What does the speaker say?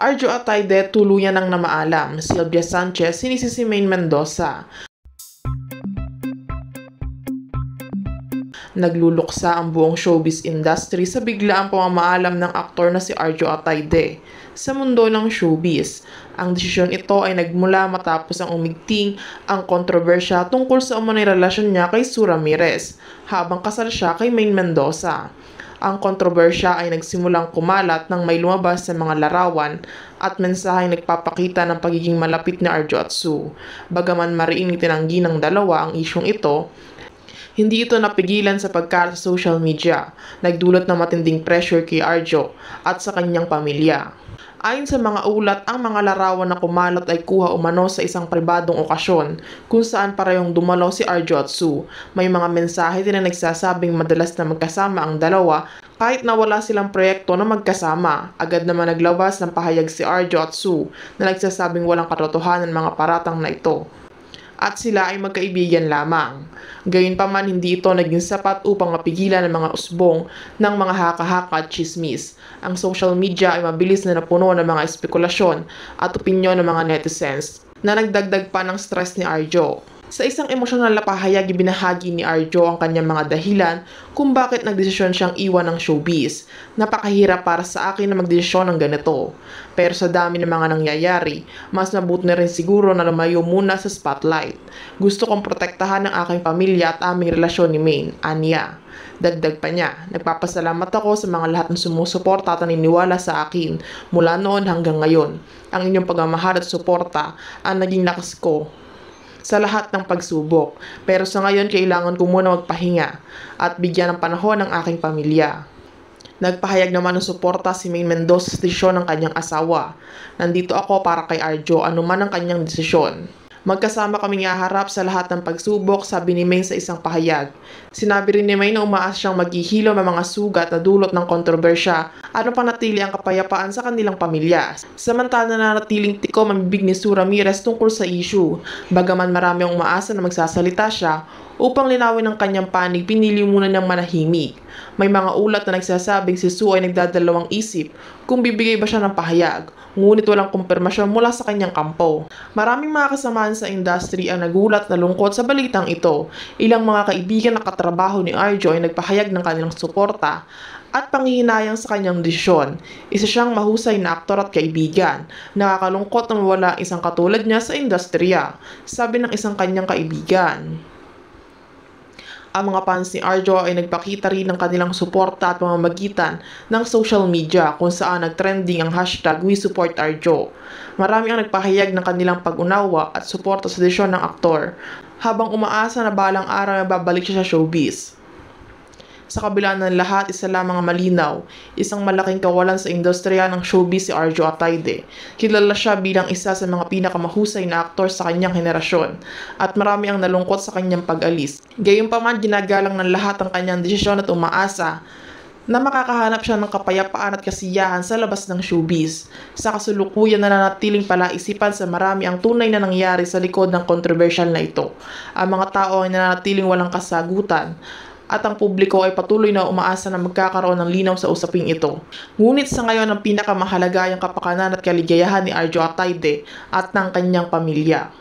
Arjo Atayde tuluyan ng namaalam, Sylvia Sanchez sinisisi si Maine Mendoza. Nagluluksa ang buong showbiz industry sa biglaang pamamaalam ng aktor na si Arjo Atayde sa mundo ng showbiz. Ang desisyon ito ay nagmula matapos ang umigting ang kontrobersya tungkol sa umunay relasyon niya kay Sue Ramirez habang kasal siya kay Maine Mendoza. Ang kontrobersya ay nagsimulang kumalat nang may lumabas sa mga larawan at mensaheng nagpapakita ng pagiging malapit ni Arjo at Sue. Bagaman mariing itinanggi ng dalawa ang isyong ito, hindi ito napigilan sa pagkalat sa social media, nagdulot ng matinding pressure kay Arjo at sa kanyang pamilya. Ayon sa mga ulat, ang mga larawan na kumalat ay kuha umano sa isang pribadong okasyon kung saan parehong dumalaw si Arjo at Sue. May mga mensahe din na nagsasabing madalas na magkasama ang dalawa kahit na wala silang proyekto na magkasama. Agad naman naglabas ng pahayag si Arjo at Sue na nagsasabing walang katotohanan mga paratang na ito at sila ay magkaibigan lamang. Gayunpaman, hindi ito naging sapat upang mapigilan ang mga usbong ng mga haka-haka at chismis. Ang social media ay mabilis na napuno ng mga espekulasyon at opinyon ng mga netizens na nagdagdag pa ng stress ni Arjo. Sa isang emosyonal na pahayag, ibinahagi ni Arjo ang kanyang mga dahilan kung bakit nagdesisyon siyang iwan ng showbiz. Napakahirap para sa akin na magdesisyon ng ganito. Pero sa dami ng mga nangyayari, mas mabuti na rin siguro na lumayo muna sa spotlight. Gusto kong protektahan ang aking pamilya at aming relasyon ni Maine, aniya. Dagdag pa niya, nagpapasalamat ako sa mga lahat ng sumusuporta at naniniwala sa akin mula noon hanggang ngayon. Ang inyong pagmamahal at suporta ang naging lakas ko sa lahat ng pagsubok. Pero sa ngayon, kailangan ko muna magpahinga at bigyan ng panahon ang aking pamilya. Nagpahayag naman ng suporta si Maine Mendoza sa desisyon ng kanyang asawa. Nandito ako para kay Arjo, anuman ang kanyang desisyon. Magkasama kaming haharap sa lahat ng pagsubok, sabi ni Maine sa isang pahayag. Sinabi rin ni Maine na umaas siyang maghihilom ng mga sugat na dulot ng kontrobersya at mapanatili ang kapayapaan sa kanilang pamilya. Samantala na nanatiling tikom ang bibig ni Sue Ramirez tungkol sa issue. Bagaman marami ang umaasa na magsasalita siya, upang linawin ang kanyang panig, pinili muna niyang manahimik. May mga ulat na nagsasabing si Sue ay nagdadalawang isip kung bibigay ba siya ng pahayag, ngunit walang kumpirmasyon mula sa kanyang kampo. Maraming mga kasamahan sa industry ang nagulat na lungkot sa balitang ito. Ilang mga kaibigan na katrabaho ni Arjo ay nagpahayag ng kanilang suporta at panghihinayang sa kanyang desisyon. Isa siyang mahusay na aktor at kaibigan. Nakakalungkot na mawala isang katulad niya sa industriya, sabi ng isang kanyang kaibigan. Ang mga fans ni Arjo ay nagpakita rin ng kanilang suporta at pamamagitan ng social media kung saan nagtrending ang hashtag #WeSupportArjo. Marami ang nagpahayag ng kanilang pag-unawa at suporta sa desisyon ng aktor habang umaasa na balang araw ay babalik siya sa showbiz. Sa kabila ng lahat, isa lamang ang malinaw, isang malaking kawalan sa industriya ng showbiz si Arjo Atayde. Kilala siya bilang isa sa mga pinakamahusay na aktor sa kanyang henerasyon at marami ang nalungkot sa kanyang pag-alis. Gayunpaman, ginagalang ng lahat ang kanyang desisyon at umaasa na makakahanap siya ng kapayapaan at kasiyahan sa labas ng showbiz. Sa kasulukuyan, nananatiling palaisipan sa marami ang tunay na nangyari sa likod ng kontrobersyal na ito. Ang mga tao ay nananatiling walang kasagutan at ang publiko ay patuloy na umaasa na magkakaroon ng linaw sa usaping ito. Ngunit sa ngayon, ang pinakamahalaga ay ang kapakanan at kaligayahan ni Arjo Atayde at ng kanyang pamilya.